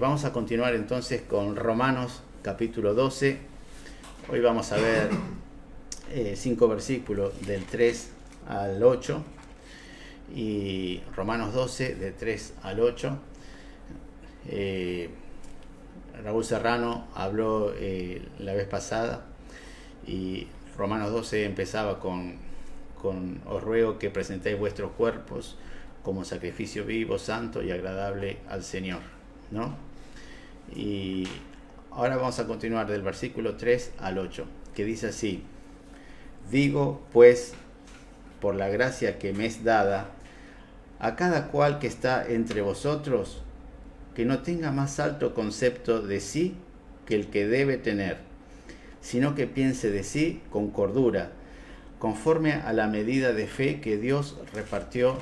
Vamos a continuar entonces con Romanos capítulo 12. Hoy vamos a ver 5 versículos del 3 al 8 y Romanos 12 del 3 al 8. Raúl Serrano habló la vez pasada y Romanos 12 empezaba con os ruego que presentéis vuestros cuerpos como sacrificio vivo, santo y agradable al Señor, ¿no? Y ahora vamos a continuar del versículo 3 al 8, que dice así: digo, pues, por la gracia que me es dada, a cada cual que está entre vosotros, que no tenga más alto concepto de sí que el que debe tener, sino que piense de sí con cordura, conforme a la medida de fe que Dios repartió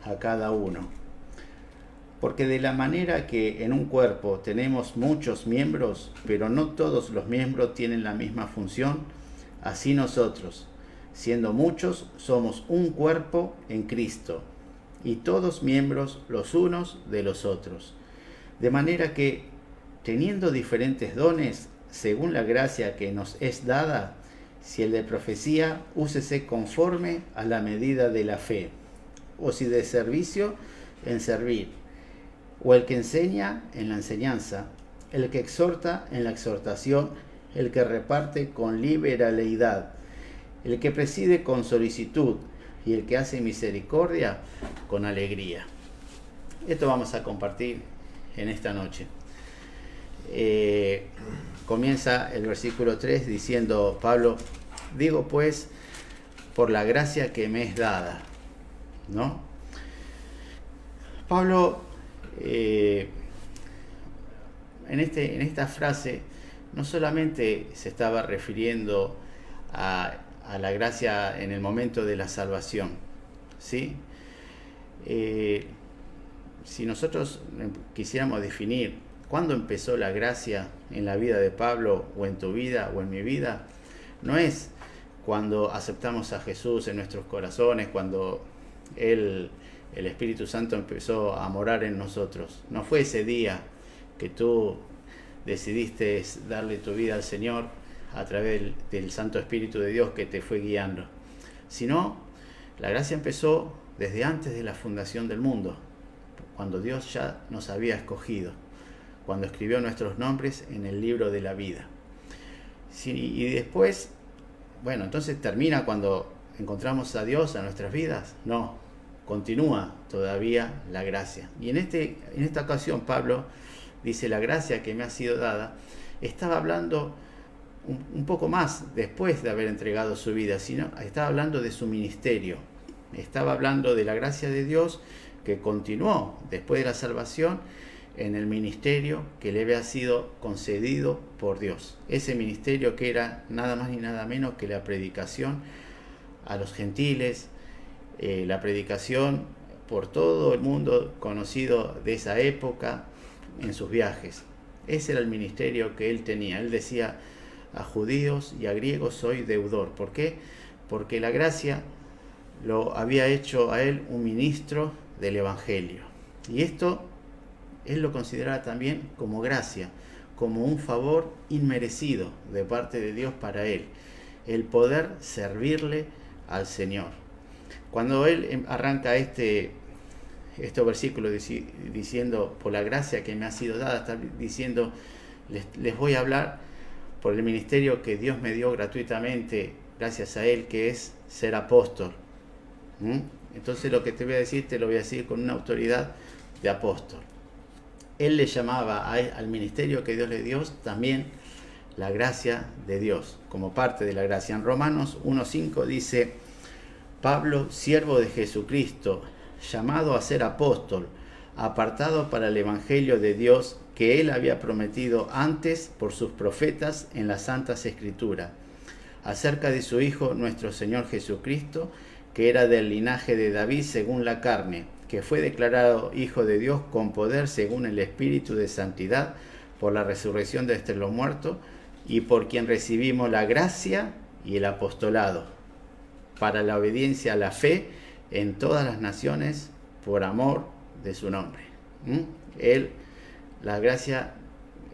a cada uno. Porque de la manera que en un cuerpo tenemos muchos miembros, pero no todos los miembros tienen la misma función, así nosotros, siendo muchos, somos un cuerpo en Cristo, y todos miembros los unos de los otros. De manera que, teniendo diferentes dones, según la gracia que nos es dada, si el de profecía, úsese conforme a la medida de la fe, o si de servicio, en servir, o el que enseña, en la enseñanza, el que exhorta, en la exhortación, el que reparte con liberalidad, el que preside con solicitud, y el que hace misericordia con alegría. Esto vamos a compartir en esta noche. Comienza el versículo 3 diciendo Pablo: digo pues, por la gracia que me es dada, ¿no? Pablo en esta frase no solamente se estaba refiriendo a la gracia en el momento de la salvación, ¿sí? Si nosotros quisiéramos definir cuándo empezó la gracia en la vida de Pablo, o en tu vida, o en mi vida, no es cuando aceptamos a Jesús en nuestros corazones, cuando el Espíritu Santo empezó a morar en nosotros. No fue ese día que tú decidiste darle tu vida al Señor a través del Santo Espíritu de Dios que te fue guiando, sino la gracia empezó desde antes de la fundación del mundo, cuando Dios ya nos había escogido, cuando escribió nuestros nombres en el libro de la vida. Sí, y después, bueno, entonces termina cuando encontramos a Dios en nuestras vidas. No, continúa todavía la gracia. Y en esta ocasión Pablo dice: la gracia que me ha sido dada. Estaba hablando un poco más después de haber entregado su vida, sino estaba hablando de su ministerio. Estaba hablando de la gracia de Dios que continuó después de la salvación en el ministerio que le había sido concedido por Dios. Ese ministerio que era nada más ni nada menos que la predicación a los gentiles, la predicación por todo el mundo conocido de esa época en sus viajes. Ese era el ministerio que él tenía. Él decía: a judíos y a griegos soy deudor. ¿Por qué? Porque la gracia lo había hecho a él un ministro del Evangelio. Y esto él lo consideraba también como gracia, como un favor inmerecido de parte de Dios para él, el poder servirle al Señor. Cuando él arranca este versículo diciendo: por la gracia que me ha sido dada, está diciendo: les voy a hablar por el ministerio que Dios me dio gratuitamente, gracias a él, que es ser apóstol. Entonces lo que te voy a decir, te lo voy a decir con una autoridad de apóstol. Él le llamaba al ministerio que Dios le dio también la gracia de Dios, como parte de la gracia. En Romanos 1:5 dice: Pablo, siervo de Jesucristo, llamado a ser apóstol, apartado para el evangelio de Dios que él había prometido antes por sus profetas en las Santas Escrituras, acerca de su Hijo nuestro Señor Jesucristo, que era del linaje de David según la carne, que fue declarado Hijo de Dios con poder según el Espíritu de Santidad, por la resurrección de entre los muertos, y por quien recibimos la gracia y el apostolado, para la obediencia a la fe en todas las naciones, por amor de su nombre. Él La gracia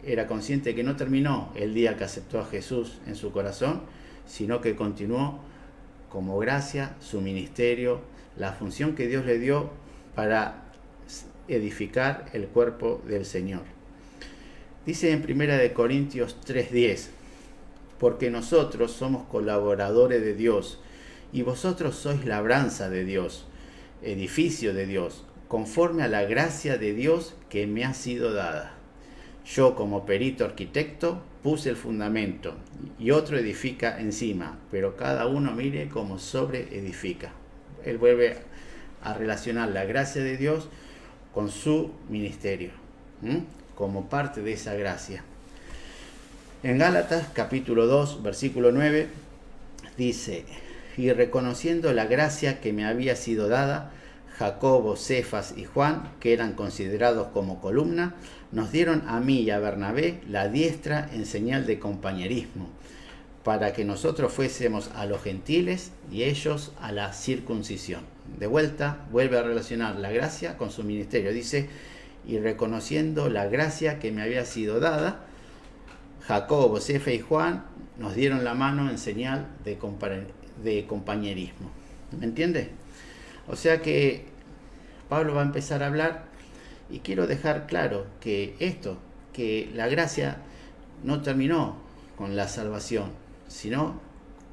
era consciente que no terminó el día que aceptó a Jesús en su corazón, sino que continuó como gracia su ministerio, la función que Dios le dio para edificar el cuerpo del Señor. Dice en 1 Corintios 3:10, porque nosotros somos colaboradores de Dios, y vosotros sois labranza de Dios, edificio de Dios, conforme a la gracia de Dios que me ha sido dada. Yo, como perito arquitecto, puse el fundamento, y otro edifica encima, pero cada uno mire cómo sobre edifica. Él vuelve a relacionar la gracia de Dios con su ministerio, como parte de esa gracia. En Gálatas capítulo 2, versículo 9, dice, y reconociendo la gracia que me había sido dada, Jacobo, Cefas y Juan, que eran considerados como columna, nos dieron a mí y a Bernabé la diestra en señal de compañerismo, para que nosotros fuésemos a los gentiles y ellos a la circuncisión. De vuelta, vuelve a relacionar la gracia con su ministerio. Dice, y reconociendo la gracia que me había sido dada, Jacobo, Cefas y Juan nos dieron la mano en señal de compañerismo. ¿Me entiende? O sea que Pablo va a empezar a hablar y quiero dejar claro que que la gracia no terminó con la salvación, sino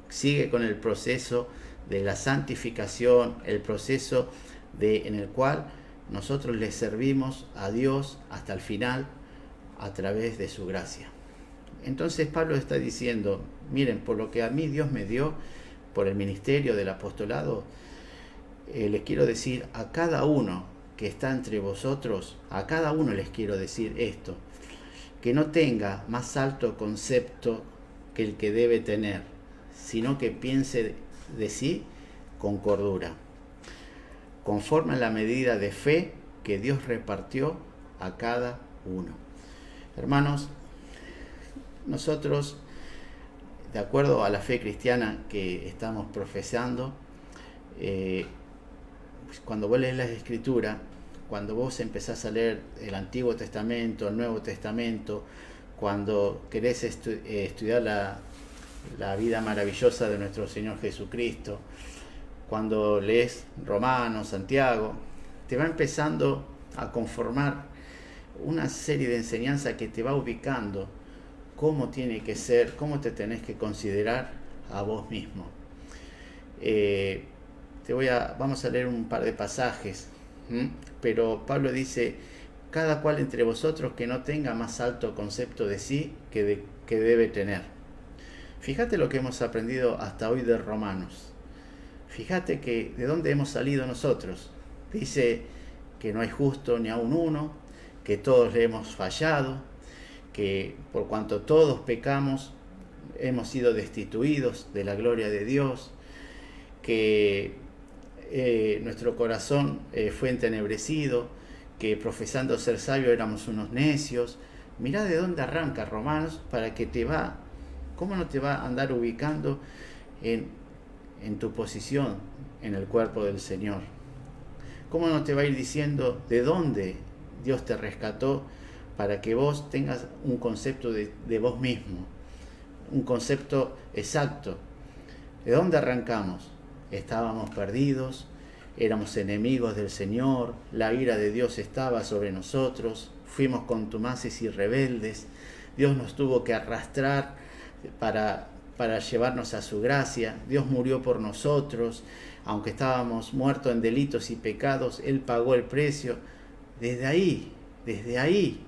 sigue con el proceso de la santificación, el proceso en el cual nosotros le servimos a Dios hasta el final a través de su gracia. Entonces Pablo está diciendo, miren, por lo que a mí Dios me dio, por el ministerio del apostolado, les quiero decir a cada uno que está entre vosotros, a cada uno les quiero decir esto, que no tenga más alto concepto que el que debe tener, sino que piense de sí con cordura, conforme a la medida de fe que Dios repartió a cada uno. Hermanos, nosotros, de acuerdo a la fe cristiana que estamos profesando, cuando vos lees la Escritura, cuando vos empezás a leer el Antiguo Testamento, el Nuevo Testamento, cuando querés estudiar la vida maravillosa de nuestro Señor Jesucristo, cuando lees Romanos, Santiago, te va empezando a conformar una serie de enseñanzas que te va ubicando cómo tiene que ser, cómo te tenés que considerar a vos mismo. Vamos a leer un par de pasajes, pero Pablo dice, cada cual entre vosotros que no tenga más alto concepto de sí que debe tener. Fíjate lo que hemos aprendido hasta hoy de Romanos. Fíjate que de dónde hemos salido nosotros. Dice que no hay justo ni aun uno, que todos le hemos fallado, que por cuanto todos pecamos, hemos sido destituidos de la gloria de Dios, que nuestro corazón fue entenebrecido, que profesando ser sabios éramos unos necios. Mirá de dónde arranca Romanos para que ¿cómo no te va a andar ubicando en tu posición en el cuerpo del Señor? ¿Cómo no te va a ir diciendo de dónde Dios te rescató para que vos tengas un concepto de vos mismo, un concepto exacto? ¿De dónde arrancamos? Estábamos perdidos, éramos enemigos del Señor, la ira de Dios estaba sobre nosotros, fuimos contumaces y rebeldes, Dios nos tuvo que arrastrar para llevarnos a su gracia, Dios murió por nosotros, aunque estábamos muertos en delitos y pecados, Él pagó el precio. Desde ahí,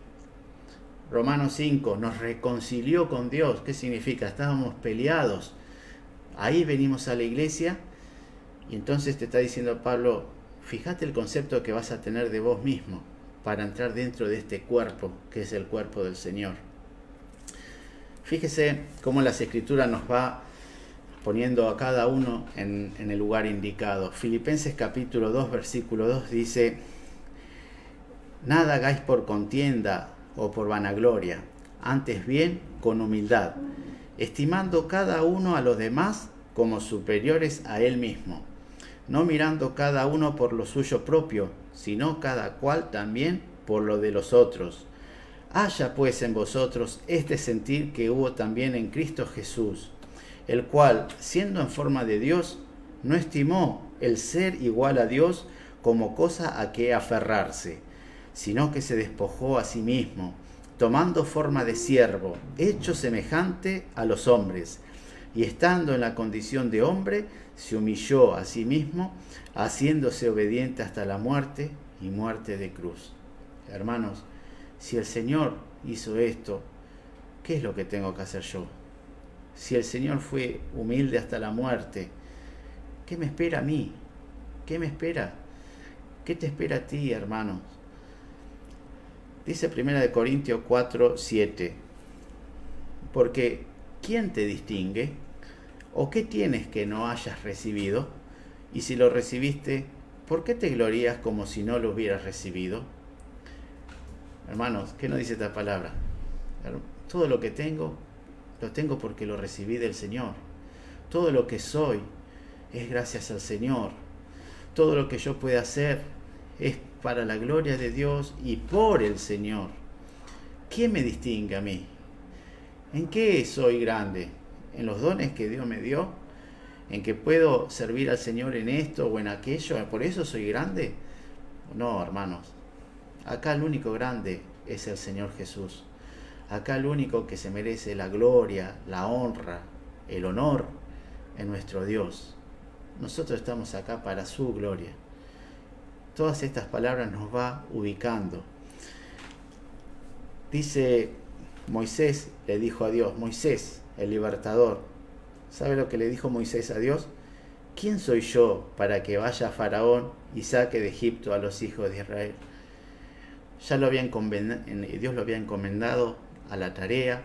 Romanos 5, nos reconcilió con Dios. ¿Qué significa? Estábamos peleados. Ahí venimos a la iglesia y entonces te está diciendo Pablo, fíjate el concepto que vas a tener de vos mismo para entrar dentro de este cuerpo, que es el cuerpo del Señor. Fíjese cómo las Escrituras nos va poniendo a cada uno en el lugar indicado. Filipenses capítulo 2, versículo 2 dice, nada hagáis por contienda o por vanagloria, antes bien con humildad, estimando cada uno a los demás como superiores a él mismo, no mirando cada uno por lo suyo propio, sino cada cual también por lo de los otros. Haya pues en vosotros este sentir que hubo también en Cristo Jesús, el cual, siendo en forma de Dios, no estimó el ser igual a Dios como cosa a que aferrarse, sino que se despojó a sí mismo, tomando forma de siervo, hecho semejante a los hombres, y estando en la condición de hombre, se humilló a sí mismo, haciéndose obediente hasta la muerte y muerte de cruz. Hermanos, si el Señor hizo esto, ¿qué es lo que tengo que hacer yo? Si el Señor fue humilde hasta la muerte, ¿qué me espera a mí? ¿Qué me espera? ¿Qué te espera a ti, hermanos? Dice 1 Corintios 4, 7. Porque ¿quién te distingue? ¿O qué tienes que no hayas recibido? Y si lo recibiste, ¿por qué te glorías como si no lo hubieras recibido? Hermanos, ¿qué nos dice esta palabra? Todo lo que tengo, lo tengo porque lo recibí del Señor. Todo lo que soy es gracias al Señor. Todo lo que yo pueda hacer es para la gloria de Dios y por el Señor. ¿Quién me distingue a mí? ¿En qué soy grande? ¿En los dones que Dios me dio? ¿En que puedo servir al Señor en esto o en aquello? ¿Por eso soy grande? No, hermanos. Acá el único grande es el Señor Jesús. Acá el único que se merece la gloria, la honra, el honor es nuestro Dios. Nosotros estamos acá para su gloria. Todas estas palabras nos va ubicando. Dice Moisés, le dijo a Dios, Moisés, el libertador. ¿Sabe lo que le dijo Moisés a Dios? ¿Quién soy yo para que vaya a Faraón y saque de Egipto a los hijos de Israel? Ya Dios lo había encomendado a la tarea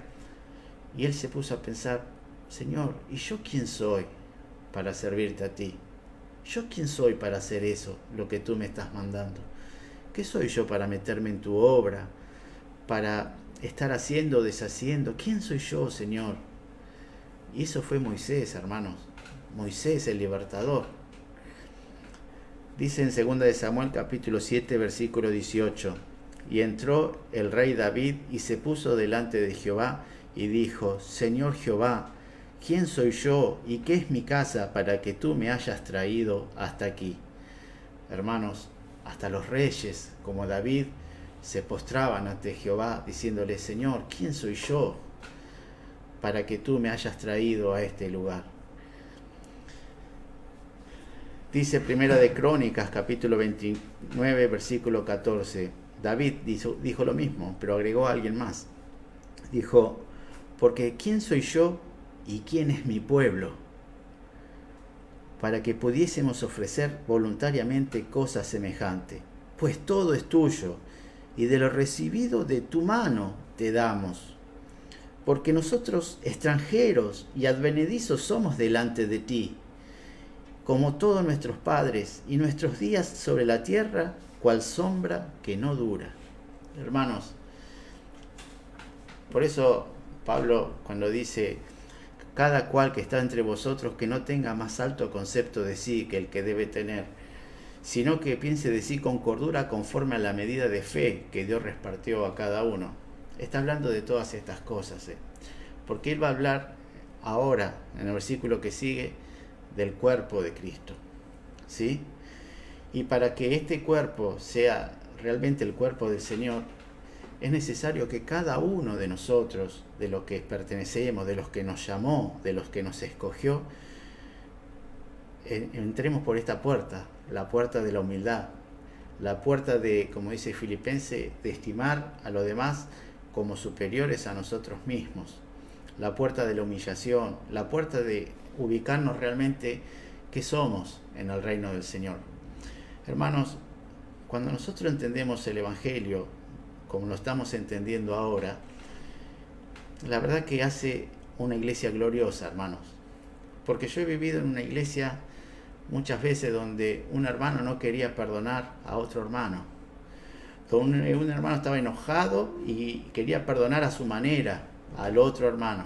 y él se puso a pensar, Señor, ¿y yo quién soy para servirte a ti? ¿Yo quién soy para hacer eso, lo que tú me estás mandando? ¿Qué soy yo para meterme en tu obra? Para estar haciendo o deshaciendo. ¿Quién soy yo, Señor? Y eso fue Moisés, hermanos. Moisés, el libertador. Dice en 2 de Samuel capítulo 7, versículo 18. Y entró el rey David y se puso delante de Jehová y dijo, Señor Jehová, ¿quién soy yo y qué es mi casa para que tú me hayas traído hasta aquí? Hermanos, hasta los reyes como David se postraban ante Jehová diciéndole, Señor, ¿quién soy yo para que tú me hayas traído a este lugar? Dice 1 de Crónicas capítulo 29 versículo 14. David dijo lo mismo, pero agregó a alguien más. Dijo, porque ¿quién soy yo y quién es mi pueblo? Para que pudiésemos ofrecer voluntariamente cosas semejantes. Pues todo es tuyo, y de lo recibido de tu mano te damos. Porque nosotros extranjeros y advenedizos somos delante de ti, como todos nuestros padres, y nuestros días sobre la tierra, cual sombra que no dura. Hermanos, por eso Pablo cuando dice, cada cual que está entre vosotros que no tenga más alto concepto de sí que el que debe tener, sino que piense de sí con cordura conforme a la medida de fe que Dios repartió a cada uno. Está hablando de todas estas cosas, porque él va a hablar ahora, en el versículo que sigue, del cuerpo de Cristo, ¿sí? Y para que este cuerpo sea realmente el cuerpo del Señor, es necesario que cada uno de nosotros, de los que pertenecemos, de los que nos llamó, de los que nos escogió, entremos por esta puerta, la puerta de la humildad, la puerta de, como dice Filipenses, de estimar a los demás como superiores a nosotros mismos, la puerta de la humillación, la puerta de ubicarnos realmente qué somos en el reino del Señor. Hermanos, cuando nosotros entendemos el Evangelio como lo estamos entendiendo ahora, la verdad que hace una iglesia gloriosa, hermanos. Porque yo he vivido en una iglesia muchas veces donde un hermano no quería perdonar a otro hermano. Donde un hermano estaba enojado y quería perdonar a su manera al otro hermano.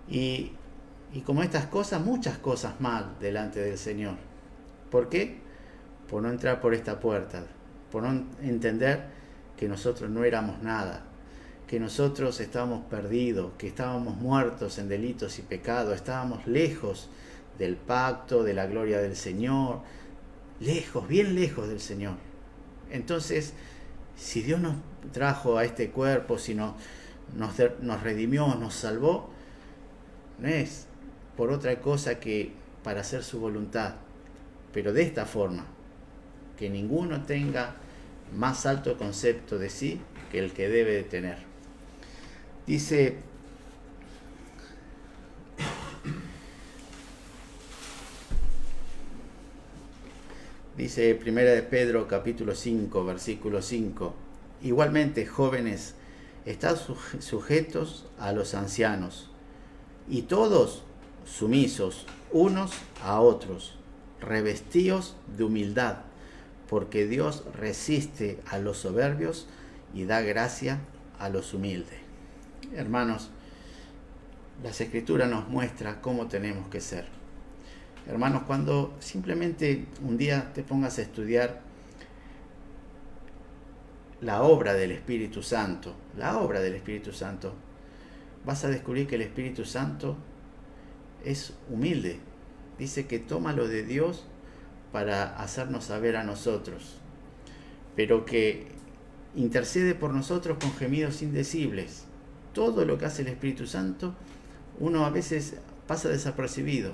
Y como estas cosas, muchas cosas mal delante del Señor. ¿Por qué? Por no entrar por esta puerta, por no entender que nosotros no éramos nada, que nosotros estábamos perdidos, que estábamos muertos en delitos y pecados, estábamos lejos del pacto, de la gloria del Señor, lejos, bien lejos del Señor. Entonces, si Dios nos trajo a este cuerpo, si nos redimió, nos salvó, no es por otra cosa que para hacer su voluntad, pero de esta forma, que ninguno tenga más alto concepto de sí que el que debe de tener. Dice Primera de Pedro capítulo 5, versículo 5: igualmente, jóvenes, estad sujetos a los ancianos, y todos sumisos unos a otros, revestidos de humildad, porque Dios resiste a los soberbios y da gracia a los humildes. Hermanos, las Escrituras nos muestran cómo tenemos que ser. Hermanos, cuando simplemente un día te pongas a estudiar la obra del Espíritu Santo, vas a descubrir que el Espíritu Santo es humilde. Dice que toma lo de Dios para hacernos saber a nosotros, pero que intercede por nosotros con gemidos indecibles. Todo lo que hace el Espíritu Santo, uno a veces pasa desapercibido,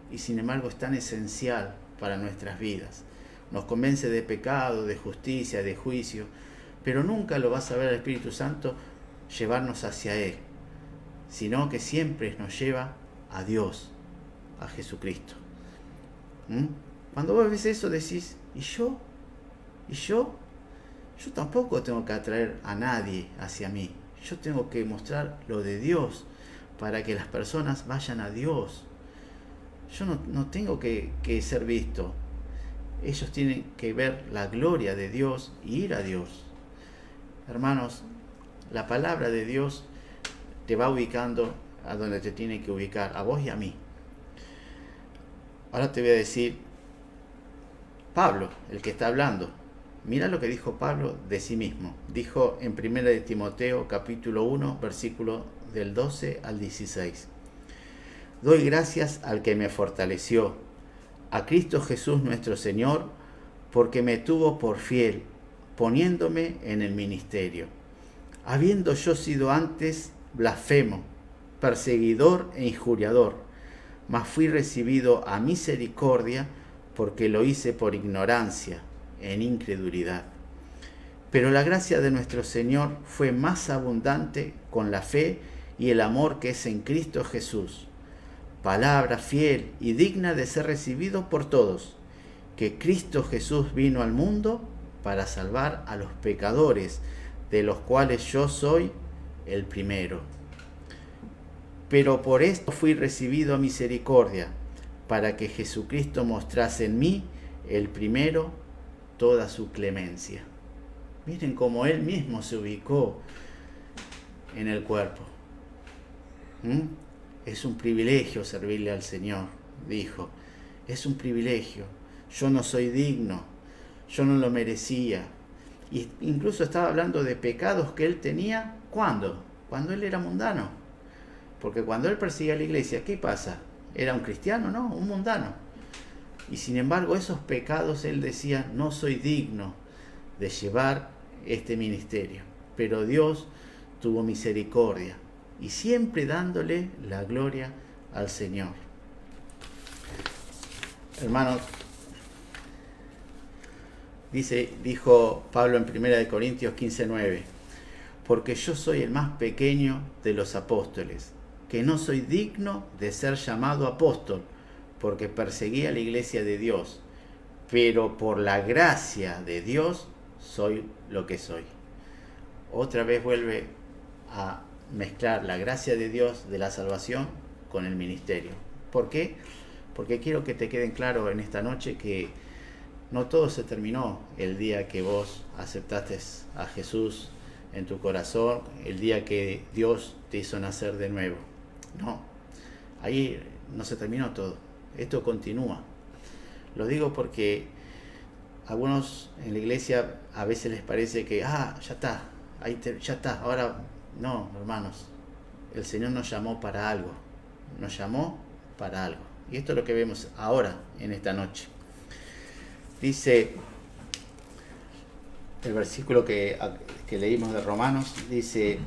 y sin embargo es tan esencial para nuestras vidas. Nos convence de pecado, de justicia, de juicio, pero nunca lo vas a ver al Espíritu Santo llevarnos hacia Él, sino que siempre nos lleva a Dios, a Jesucristo. Cuando vos ves eso decís, ¿y yo? Yo tampoco tengo que atraer a nadie hacia mí. Yo tengo que mostrar lo de Dios para que las personas vayan a Dios. Yo no tengo que ser visto. Ellos tienen que ver la gloria de Dios y ir a Dios. Hermanos, la palabra de Dios te va ubicando a donde te tiene que ubicar, a vos y a mí. Ahora te voy a decir, Pablo, el que está hablando, mira lo que dijo Pablo de sí mismo. Dijo en 1 de Timoteo capítulo 1, versículo del 12 al 16. Doy gracias al que me fortaleció, a Cristo Jesús nuestro Señor, porque me tuvo por fiel, poniéndome en el ministerio, habiendo yo sido antes blasfemo, perseguidor e injuriador, mas fui recibido a misericordia, porque lo hice por ignorancia, en incredulidad. Pero la gracia de nuestro Señor fue más abundante con la fe y el amor que es en Cristo Jesús. Palabra fiel y digna de ser recibido por todos, que Cristo Jesús vino al mundo para salvar a los pecadores, de los cuales yo soy el primero. Pero por esto fui recibido a misericordia, para que Jesucristo mostrase en mí, el primero, toda su clemencia. Miren cómo Él mismo se ubicó en el cuerpo. Es un privilegio servirle al Señor, dijo. Es un privilegio. Yo no soy digno. Yo no lo merecía. Y incluso estaba hablando de pecados que Él tenía. ¿Cuándo? Cuando Él era mundano. Porque cuando Él perseguía a la iglesia, ¿qué pasa? Era un cristiano, ¿no? Un mundano. Y sin embargo, esos pecados Él decía, no soy digno de llevar este ministerio. Pero Dios tuvo misericordia. Y siempre dándole la gloria al Señor. Hermanos, dijo Pablo en 1 Corintios 15:9, porque yo soy el más pequeño de los apóstoles, que no soy digno de ser llamado apóstol, porque perseguí a la iglesia de Dios, pero por la gracia de Dios soy lo que soy. Otra vez vuelve a mezclar la gracia de Dios de la salvación con el ministerio. ¿Por qué? Porque quiero que te queden claro en esta noche que no todo se terminó el día que vos aceptaste a Jesús en tu corazón, el día que Dios te hizo nacer de nuevo. No, ahí no se terminó todo. Esto continúa. Lo digo porque a algunos en la iglesia a veces les parece que ya está, ya está, ahora No, hermanos, el Señor nos llamó para algo. Nos llamó para algo. Y esto es lo que vemos ahora, en esta noche. Dice el versículo que leímos de Romanos, dice,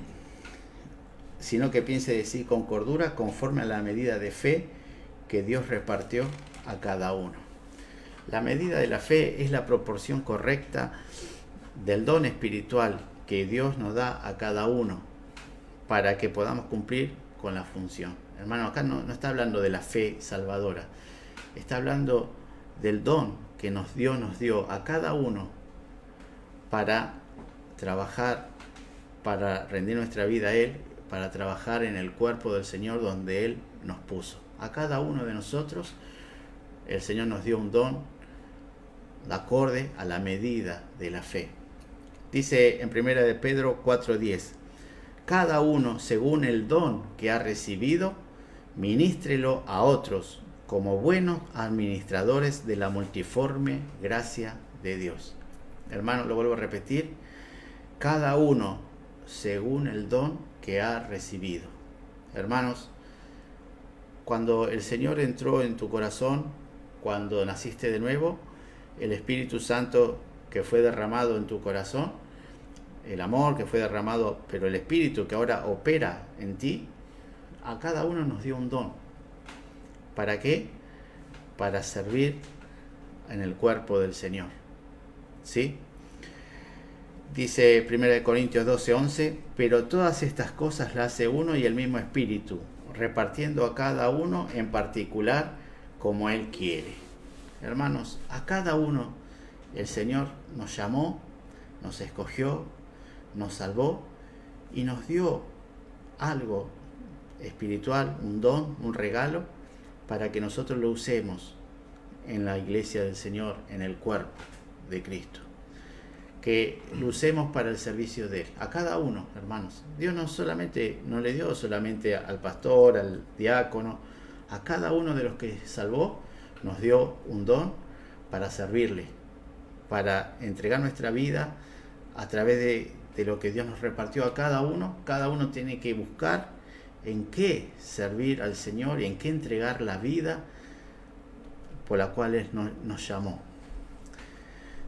sino que piense de sí con cordura, conforme a la medida de fe que Dios repartió a cada uno. La medida de la fe es la proporción correcta del don espiritual que Dios nos da a cada uno para que podamos cumplir con la función. Hermano, acá no está hablando de la fe salvadora, está hablando del don que nos dio a cada uno para trabajar, para rendir nuestra vida a Él, para trabajar en el cuerpo del Señor donde Él nos puso. A cada uno de nosotros el Señor nos dio un don acorde a la medida de la fe. Dice en 1 de Pedro 4:10, cada uno según el don que ha recibido, ministrelo a otros como buenos administradores de la multiforme gracia de Dios. Hermano, lo vuelvo a repetir, cada uno según el don que ha recibido. Hermanos, cuando el Señor entró en tu corazón, cuando naciste de nuevo, el Espíritu Santo que fue derramado en tu corazón, el amor que fue derramado, pero el Espíritu que ahora opera en ti, a cada uno nos dio un don. ¿Para qué? Para servir en el cuerpo del Señor. ¿Sí? Dice 1 Corintios 12:11, pero todas estas cosas las hace uno y el mismo Espíritu, repartiendo a cada uno en particular como Él quiere. Hermanos, a cada uno el Señor nos llamó, nos escogió, nos salvó y nos dio algo espiritual, un don, un regalo, para que nosotros lo usemos en la iglesia del Señor, en el cuerpo de Cristo. Que lo usemos para el servicio de Él. A cada uno, hermanos. Dios no le dio solamente al pastor, al diácono, a cada uno de los que salvó, nos dio un don para servirle, para entregar nuestra vida a través de lo que Dios nos repartió a cada uno. Cada uno tiene que buscar en qué servir al Señor y en qué entregar la vida por la cual Él nos llamó.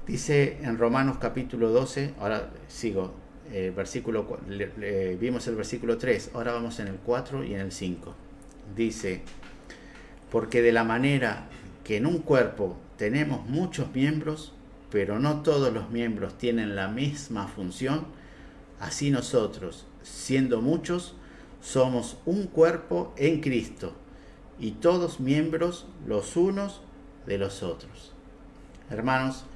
Dice en Romanos capítulo 12, ahora sigo, vimos el versículo 3, ahora vamos en el 4 y en el 5. Dice, porque de la manera que en un cuerpo tenemos muchos miembros, pero no todos los miembros tienen la misma función, así nosotros, siendo muchos, somos un cuerpo en Cristo, y todos miembros los unos de los otros. Hermanos,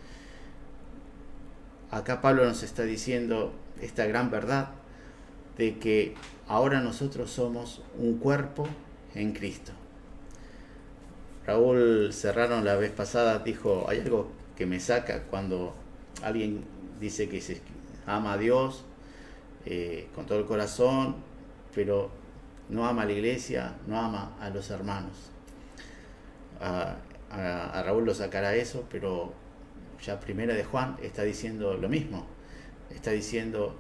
acá Pablo nos está diciendo esta gran verdad de que ahora nosotros somos un cuerpo en Cristo. Raúl Serrano la vez pasada dijo, hay algo que me saca cuando alguien dice que se ama a Dios con todo el corazón, pero no ama a la iglesia, no ama a los hermanos. A Raúl lo sacará eso, pero ya Primera de Juan está diciendo lo mismo. Está diciendo,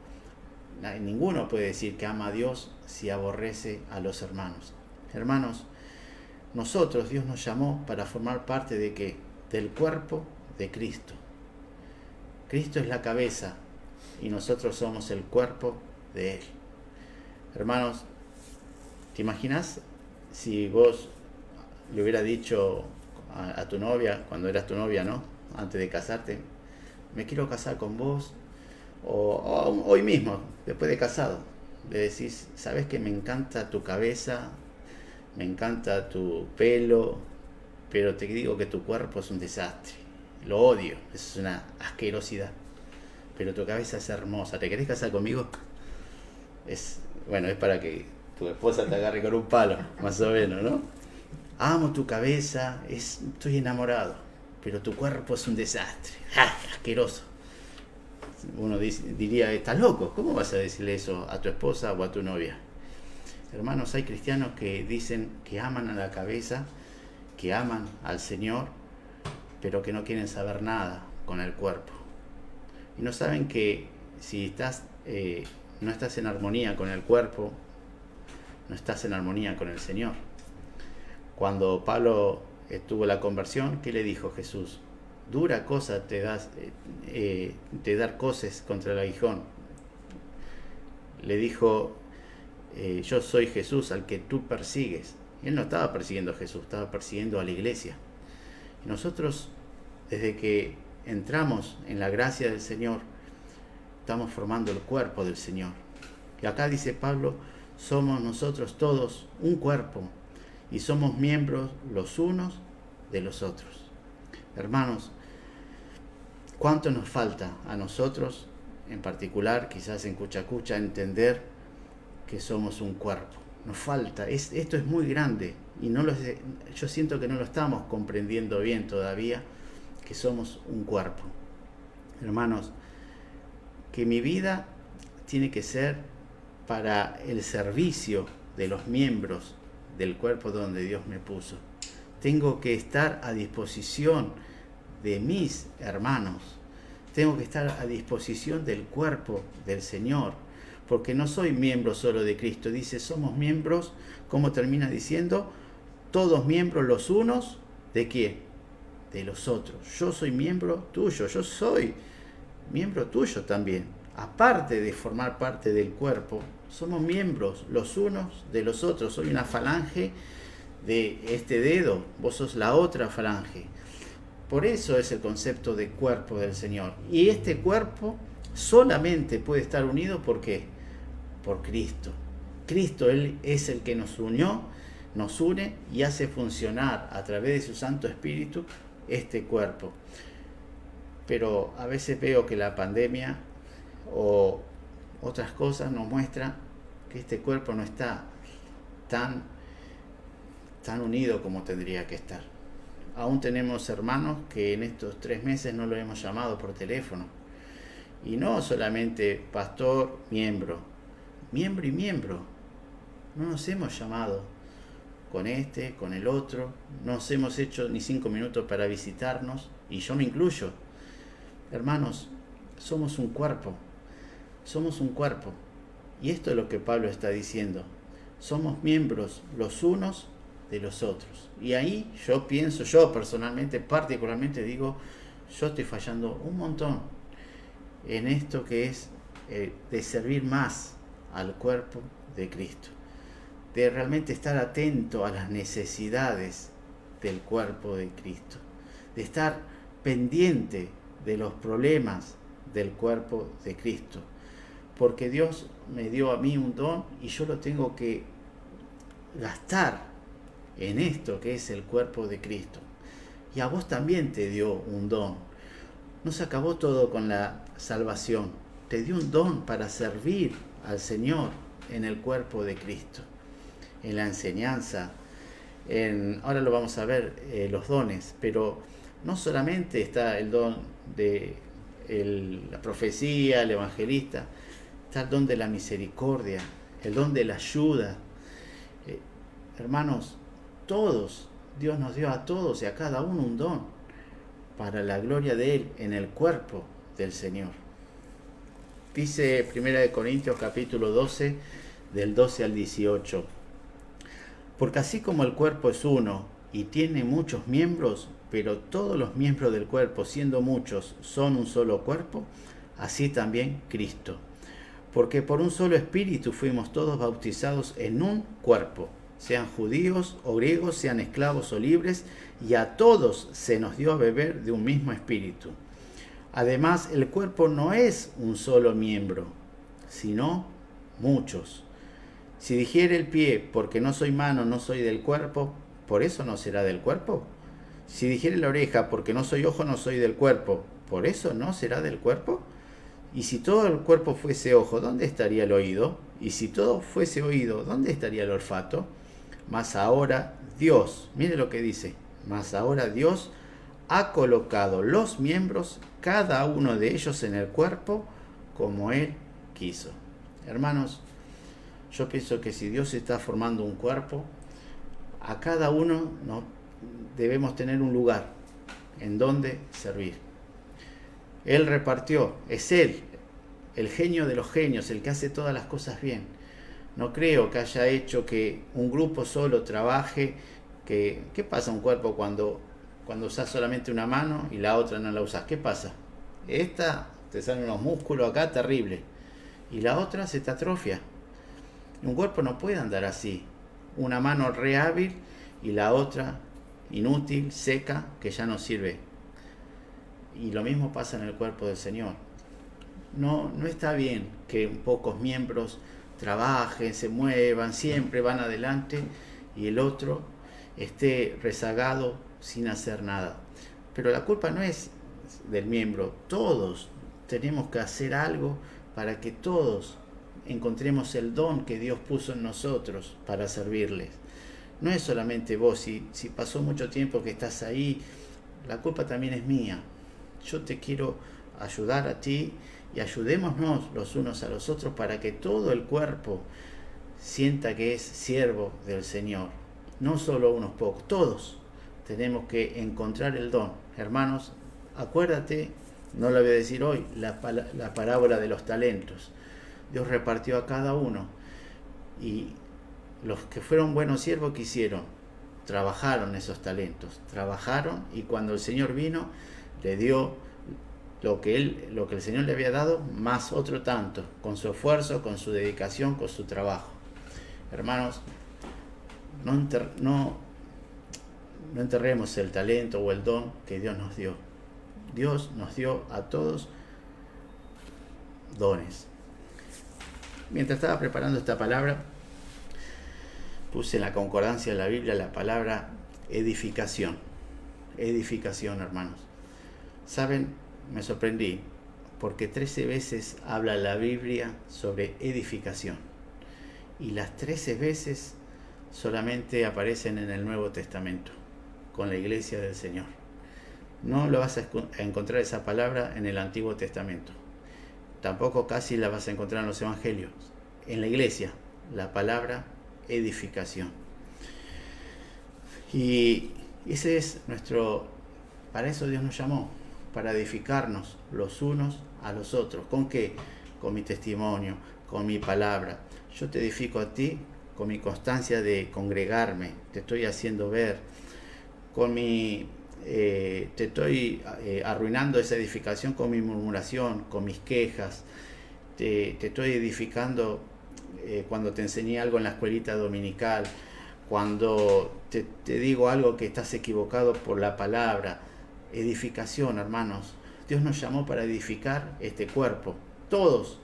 ninguno puede decir que ama a Dios si aborrece a los hermanos. Hermanos, nosotros, Dios nos llamó para formar parte de ¿qué? Del cuerpo de Cristo. Cristo es la cabeza y nosotros somos el cuerpo de Él. Hermanos, ¿te imaginas si vos le hubieras dicho a tu novia, cuando eras tu novia, ¿no? Antes de casarte, me quiero casar con vos, o hoy mismo, después de casado, le decís, sabes que me encanta tu cabeza, me encanta tu pelo, pero te digo que tu cuerpo es un desastre, lo odio, es una asquerosidad, pero tu cabeza es hermosa, ¿te querés casar conmigo? Es para que tu esposa te agarre con un palo, más o menos, ¿no? Amo tu cabeza, estoy enamorado, pero tu cuerpo es un desastre, asqueroso. Uno diría, estás loco, ¿cómo vas a decirle eso a tu esposa o a tu novia? Hermanos, hay cristianos que dicen que aman a la cabeza, que aman al Señor, pero que no quieren saber nada con el cuerpo. Y no saben que si estás no estás en armonía con el cuerpo, no estás en armonía con el Señor. Cuando Pablo tuvo la conversión, ¿qué le dijo Jesús? Dura cosa te dar coces contra el aguijón. Le dijo, yo soy Jesús al que tú persigues. Él no estaba persiguiendo a Jesús, estaba persiguiendo a la iglesia. Y nosotros, desde que entramos en la gracia del Señor, estamos formando el cuerpo del Señor. Y acá dice Pablo, somos nosotros todos un cuerpo y somos miembros los unos de los otros. Hermanos, ¿cuánto nos falta a nosotros, en particular, quizás en Cuchacucha, entender que somos un cuerpo? Nos falta, esto es muy grande y yo siento que no lo estamos comprendiendo bien todavía, que somos un cuerpo. Hermanos, que mi vida tiene que ser para el servicio de los miembros del cuerpo donde Dios me puso. Tengo que estar a disposición de mis hermanos. Tengo que estar a disposición del cuerpo del Señor, porque no soy miembro solo de Cristo. Dice, somos miembros, ¿cómo termina diciendo? Todos miembros los unos, ¿de quién? De los otros. Yo soy miembro tuyo, yo soy miembro tuyo también. Aparte de formar parte del cuerpo, somos miembros los unos de los otros. Soy una falange de este dedo, vos sos la otra falange. Por eso es el concepto de cuerpo del Señor. Y este cuerpo solamente puede estar unido, ¿por qué? Por Cristo. Cristo, Él es el que nos unió, nos une y hace funcionar a través de su Santo Espíritu este cuerpo. Pero a veces veo que la pandemia o otras cosas nos muestran que este cuerpo no está tan unido como tendría que estar. Aún tenemos hermanos que en estos 3 meses no lo hemos llamado por teléfono. Y no solamente pastor, miembro y miembro. No nos hemos llamado con este, con el otro. No nos hemos hecho ni 5 minutos para visitarnos. Y yo me incluyo. Hermanos, somos un cuerpo. Somos un cuerpo. Y esto es lo que Pablo está diciendo. Somos miembros los unos de los otros. Y ahí yo pienso, yo personalmente, particularmente digo, yo estoy fallando un montón en esto que es de servir más al cuerpo de Cristo, de realmente estar atento a las necesidades del cuerpo de Cristo, de estar pendiente de los problemas del cuerpo de Cristo, porque Dios me dio a mí un don y yo lo tengo que gastar en esto que es el cuerpo de Cristo. Y a vos también te dio un don. No se acabó todo con la salvación. Te dio un don para servir al Señor en el cuerpo de Cristo, en la enseñanza. Ahora lo vamos a ver, los dones, pero no solamente está el don de la profecía, el evangelista, está el don de la misericordia, el don de la ayuda. Hermanos, todos, Dios nos dio a todos y a cada uno un don para la gloria de Él en el cuerpo del Señor. Dice 1 Corintios capítulo 12, del 12 al 18. Porque así como el cuerpo es uno y tiene muchos miembros, pero todos los miembros del cuerpo, siendo muchos, son un solo cuerpo, así también Cristo. Porque por un solo espíritu fuimos todos bautizados en un cuerpo, sean judíos o griegos, sean esclavos o libres, y a todos se nos dio a beber de un mismo espíritu. Además, el cuerpo no es un solo miembro, sino muchos. Si dijere el pie, porque no soy mano, no soy del cuerpo, ¿por eso no será del cuerpo? Si dijere la oreja, porque no soy ojo, no soy del cuerpo, ¿por eso no será del cuerpo? Y si todo el cuerpo fuese ojo, ¿dónde estaría el oído? Y si todo fuese oído, ¿dónde estaría el olfato? Mas ahora Dios, mire lo que dice, mas ahora Dios ha colocado los miembros, cada uno de ellos en el cuerpo, como Él quiso. Hermanos, yo pienso que si Dios está formando un cuerpo, a cada uno debemos tener un lugar en donde servir. Él repartió, es Él el genio de los genios, el que hace todas las cosas bien. No creo que haya hecho que un grupo solo trabaje. ¿Qué pasa a un cuerpo cuando usas solamente una mano y la otra no la usas? ¿Qué pasa? Esta te salen unos músculos acá terrible y la otra se te atrofia. Un cuerpo no puede andar así. Una mano re hábil y la otra inútil, seca, que ya no sirve. Y lo mismo pasa en el cuerpo del Señor. No está bien que pocos miembros trabajen, se muevan, siempre van adelante y el otro esté rezagado sin hacer nada. Pero la culpa no es del miembro. Todos tenemos que hacer algo para que todos encontremos el don que Dios puso en nosotros para servirles. No es solamente vos, si pasó mucho tiempo que estás ahí, la culpa también es mía. Yo te quiero ayudar a ti y ayudémonos los unos a los otros para que todo el cuerpo sienta que es siervo del Señor. No solo unos pocos, todos tenemos que encontrar el don. Hermanos, acuérdate, no lo voy a decir hoy, la parábola de los talentos. Dios repartió a cada uno y los que fueron buenos siervos, ¿qué hicieron? Trabajaron esos talentos, trabajaron, y cuando el Señor vino, le dio lo que el Señor le había dado, más otro tanto, con su esfuerzo, con su dedicación, con su trabajo. Hermanos, no enterremos el talento o el don que Dios nos dio. Dios nos dio a todos dones. Mientras estaba preparando esta palabra, puse en la concordancia de la Biblia la palabra edificación. Edificación, hermanos. ¿Saben? Me sorprendí porque 13 veces habla la Biblia sobre edificación. Y las 13 veces solamente aparecen en el Nuevo Testamento, con la iglesia del Señor. No lo vas a encontrar esa palabra en el Antiguo Testamento. Tampoco casi la vas a encontrar en los Evangelios. En la iglesia, la palabra edificación. Y ese es para eso Dios nos llamó, para edificarnos los unos a los otros. ¿Con qué? Con mi testimonio, con mi palabra. Yo te edifico a ti con mi constancia de congregarme, te estoy haciendo ver, te estoy arruinando esa edificación con mi murmuración, con mis quejas, te estoy edificando cuando te enseñé algo en la escuelita dominical, cuando te digo algo que estás equivocado por la palabra. Edificación, hermanos. Dios nos llamó para edificar este cuerpo. Todos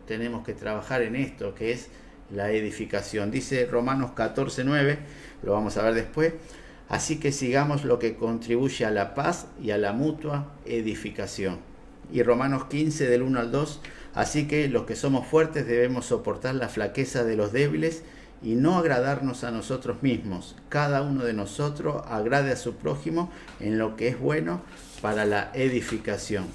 tenemos que trabajar en esto, que es la edificación. Dice Romanos 14:9, lo vamos a ver después. Así que sigamos lo que contribuye a la paz y a la mutua edificación. Y Romanos 15 del 1 al 2, así que los que somos fuertes debemos soportar la flaqueza de los débiles y no agradarnos a nosotros mismos. Cada uno de nosotros agrade a su prójimo en lo que es bueno para la edificación.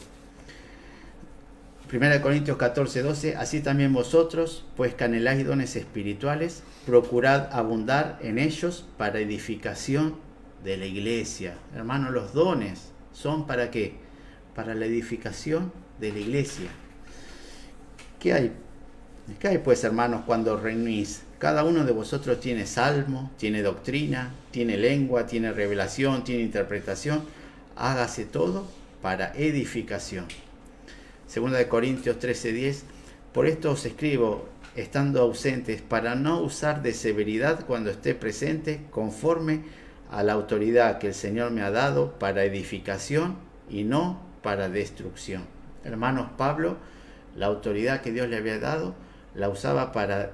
1 Corintios 14:12, así también vosotros, pues que anheláis dones espirituales, procurad abundar en ellos para edificación de la iglesia. Hermanos, los dones son ¿para qué? Para la edificación de la iglesia. ¿Qué hay pues, hermanos, cuando reunís? Cada uno de vosotros tiene salmo, tiene doctrina, tiene lengua, tiene revelación, tiene interpretación. Hágase todo para edificación. 2 Corintios 13:10, por esto os escribo, estando ausentes, para no usar de severidad cuando esté presente, conforme a la autoridad que el Señor me ha dado para edificación y no para destrucción. Hermanos, Pablo, la autoridad que Dios le había dado, la usaba para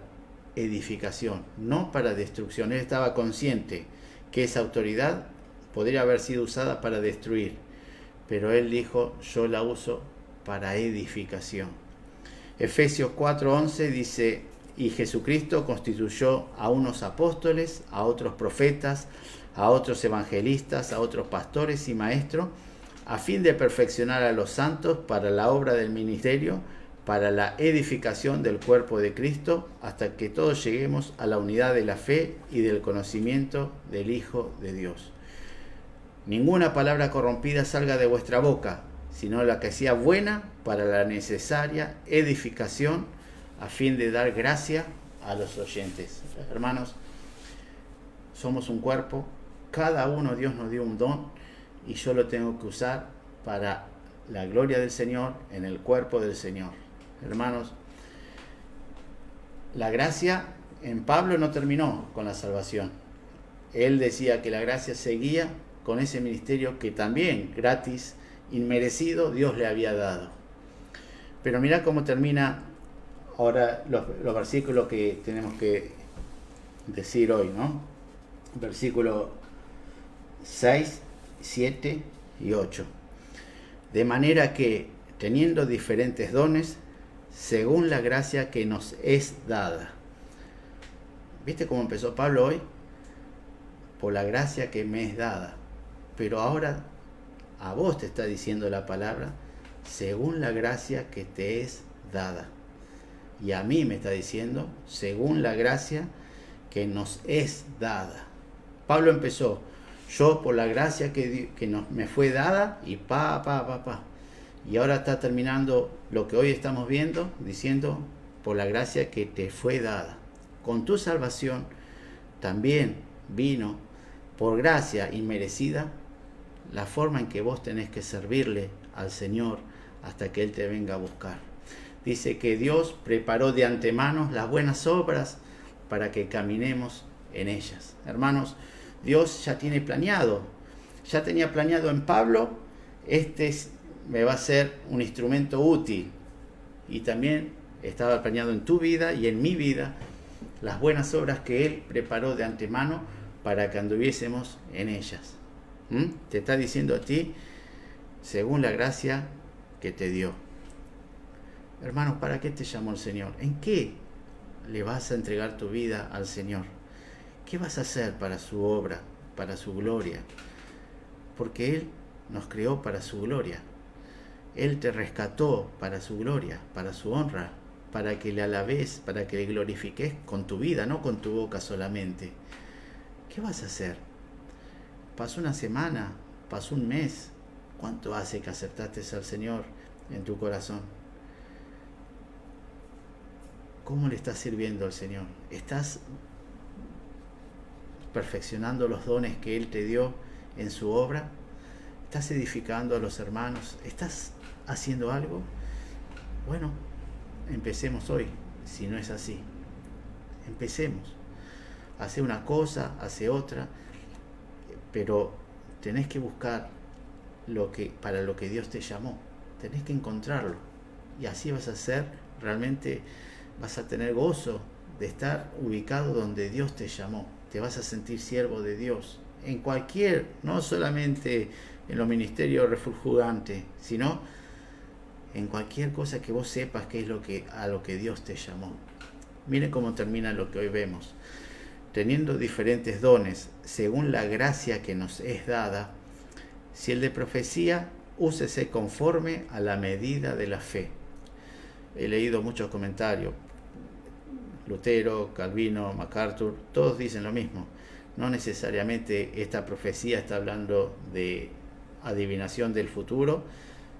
edificación, no para destrucción. Él estaba consciente que esa autoridad podría haber sido usada para destruir, pero él dijo, yo la uso para edificación. Efesios 4:11 dice, y Jesucristo constituyó a unos apóstoles, a otros profetas, a otros evangelistas, a otros pastores y maestros, a fin de perfeccionar a los santos para la obra del ministerio, para la edificación del cuerpo de Cristo, hasta que todos lleguemos a la unidad de la fe y del conocimiento del Hijo de Dios. Ninguna palabra corrompida salga de vuestra boca, sino la que sea buena para la necesaria edificación a fin de dar gracia a los oyentes. Hermanos, somos un cuerpo, cada uno Dios nos dio un don y yo lo tengo que usar para la gloria del Señor en el cuerpo del Señor. Hermanos, la gracia en Pablo no terminó con la salvación. Él decía que la gracia seguía con ese ministerio que también gratis, inmerecido, Dios le había dado. Pero mira cómo termina ahora los versículos que tenemos que decir hoy, ¿no? Versículo 6, 7 y 8. De manera que, teniendo diferentes dones, según la gracia que nos es dada. ¿Viste cómo empezó Pablo hoy? Por la gracia que me es dada. Pero ahora a vos te está diciendo la palabra, según la gracia que te es dada. Y a mí me está diciendo, según la gracia que nos es dada. Pablo empezó, yo por la gracia que me fue dada, y Y ahora está terminando lo que hoy estamos viendo, diciendo, por la gracia que te fue dada. Con tu salvación también vino, por gracia inmerecida, la forma en que vos tenés que servirle al Señor hasta que Él te venga a buscar. Dice que Dios preparó de antemano las buenas obras para que caminemos en ellas. Hermanos, Dios ya tiene planeado, ya tenía planeado en Pablo, me va a ser un instrumento útil. Y también estaba planeado en tu vida y en mi vida las buenas obras que Él preparó de antemano para que anduviésemos en ellas. Te está diciendo a ti, según la gracia que te dio. Hermanos, ¿para qué te llamó el Señor? ¿En qué le vas a entregar tu vida al Señor? ¿Qué vas a hacer para su obra, para su gloria? Porque Él nos creó para su gloria. Él te rescató para su gloria, para su honra, para que le alabes, para que le glorifiques con tu vida, no con tu boca solamente. ¿Qué vas a hacer? Pasó una semana, pasó un mes. ¿Cuánto hace que aceptaste al Señor en tu corazón? ¿Cómo le estás sirviendo al Señor? ¿Estás perfeccionando los dones que Él te dio en su obra? ¿Estás edificando a los hermanos? ¿Estás haciendo algo? Bueno, empecemos hoy, si no es así. Empecemos. Hace una cosa, hace otra, pero tenés que buscar para lo que Dios te llamó. Tenés que encontrarlo. Y así vas a ser, realmente vas a tener gozo de estar ubicado donde Dios te llamó. Te vas a sentir siervo de Dios. En cualquier, no solamente en los ministerios refulgurantes, sino en cualquier cosa que vos sepas que es a lo que Dios te llamó. Miren cómo termina lo que hoy vemos. Teniendo diferentes dones, según la gracia que nos es dada, si el de profecía, úsese conforme a la medida de la fe. He leído muchos comentarios. Lutero, Calvino, MacArthur, todos dicen lo mismo. No necesariamente esta profecía está hablando de adivinación del futuro,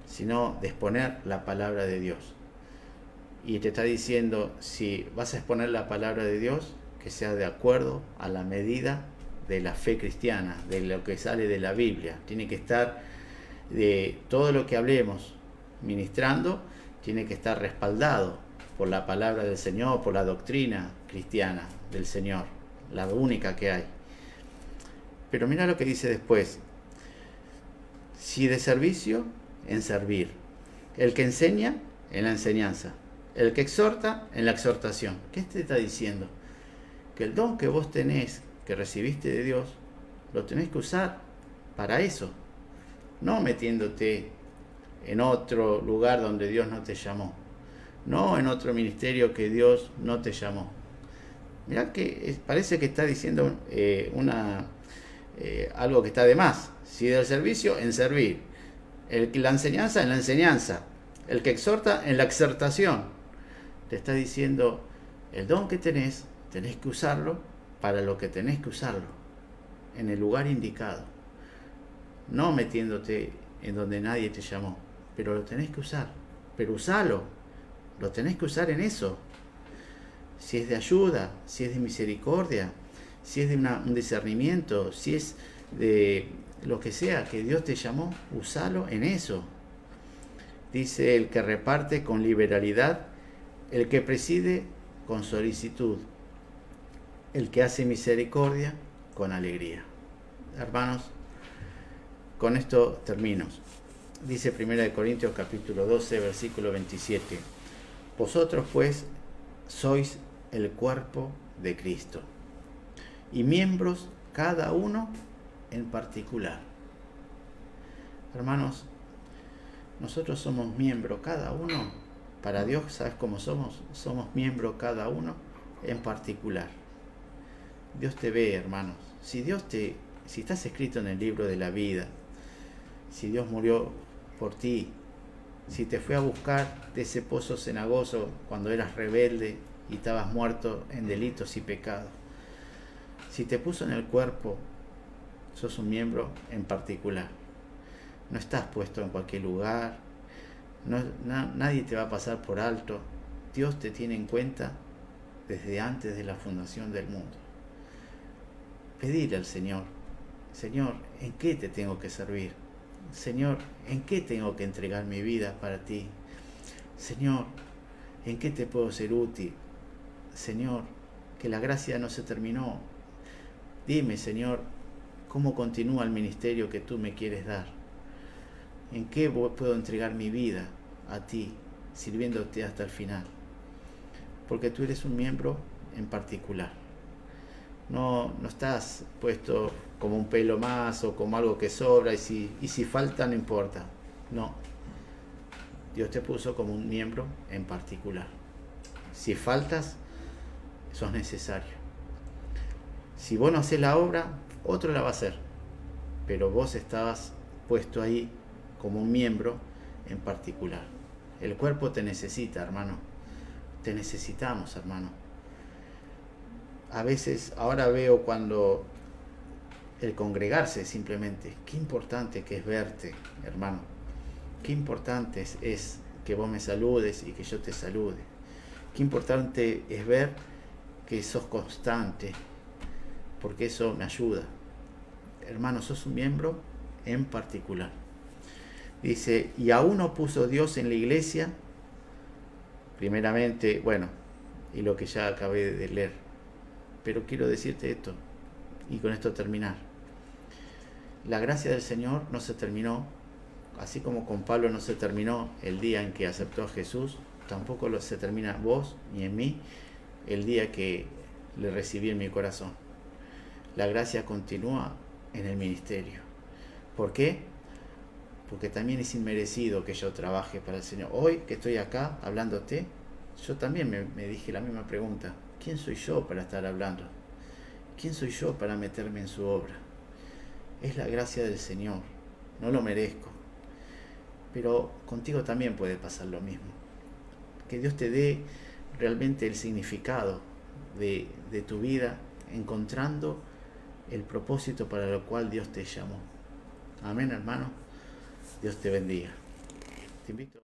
sino de exponer la palabra de Dios. Y te está diciendo, si vas a exponer la palabra de Dios, que sea de acuerdo a la medida de la fe cristiana, de lo que sale de la Biblia. Tiene que estar, de todo lo que hablemos ministrando, tiene que estar respaldado por la palabra del Señor, por la doctrina cristiana del Señor, la única que hay. Pero mira lo que dice después. Si de servicio, en servir. El que enseña, en la enseñanza. El que exhorta, en la exhortación. ¿Qué te está diciendo? Que el don que vos tenés, que recibiste de Dios, lo tenés que usar para eso. No metiéndote en otro lugar donde Dios no te llamó. No en otro ministerio que Dios no te llamó. Mirá que parece que está diciendo algo que está de más. Si del servicio, en servir. La enseñanza, en la enseñanza. El que exhorta, en la exhortación. Te está diciendo, el don que tenés que usarlo para lo que tenés que usarlo. En el lugar indicado. No metiéndote en donde nadie te llamó. pero lo tenés que usar. Pero usalo, lo tenés que usar en eso. Si es de ayuda, si es de misericordia, si es de un discernimiento, si es de lo que sea que Dios te llamó, usalo en eso. Dice: el que reparte con liberalidad, el que preside con solicitud, el que hace misericordia con alegría. Hermanos, con esto termino. Dice 1 Corintios capítulo 12, versículo 27. Vosotros pues sois el cuerpo de Cristo, y miembros cada uno en particular. Hermanos, nosotros somos miembros cada uno. Para Dios, ¿sabes cómo somos? Somos miembros cada uno en particular. Dios te ve, hermanos. Si estás escrito en el libro de la vida, si Dios murió por ti, si te fue a buscar de ese pozo cenagoso cuando eras rebelde y estabas muerto en delitos y pecados, si te puso en el cuerpo, sos un miembro en particular. No estás puesto en cualquier lugar, nadie te va a pasar por alto. Dios te tiene en cuenta desde antes de la fundación del mundo. Pedile al Señor: Señor, ¿en qué te tengo que servir? Señor, ¿en qué tengo que entregar mi vida para ti? Señor, ¿en qué te puedo ser útil? Señor, que la gracia no se terminó. Dime, Señor, ¿cómo continúa el ministerio que tú me quieres dar? ¿En qué puedo entregar mi vida a ti, sirviéndote hasta el final? Porque tú eres un miembro en particular. No estás puesto como un pelo más o como algo que sobra y si falta no importa. No. Dios te puso como un miembro en particular. Si faltas, sos necesario. Si vos no haces la obra, otro la va a hacer. Pero vos estabas puesto ahí como un miembro en particular. El cuerpo te necesita, hermano. Te necesitamos, hermano. A veces, ahora veo cuando el congregarse simplemente, qué importante que es verte, hermano. Qué importante es que vos me saludes y que yo te salude. Qué importante es ver que sos constante, porque eso me ayuda. Hermano, sos un miembro en particular. Dice: y a uno puso Dios en la iglesia, primeramente, bueno, y lo que ya acabé de leer. Pero quiero decirte esto, y con esto terminar. La gracia del Señor no se terminó, así como con Pablo no se terminó el día en que aceptó a Jesús, tampoco se termina vos ni en mí el día que le recibí en mi corazón. La gracia continúa en el ministerio. ¿Por qué? Porque también es inmerecido que yo trabaje para el Señor. Hoy que estoy acá hablándote, yo también me dije la misma pregunta: ¿quién soy yo para estar hablando? ¿Quién soy yo para meterme en su obra? Es la gracia del Señor, no lo merezco. Pero contigo también puede pasar lo mismo. Que Dios te dé realmente el significado de tu vida, encontrando el propósito para lo cual Dios te llamó. Amén, hermano. Dios te bendiga. Te invito.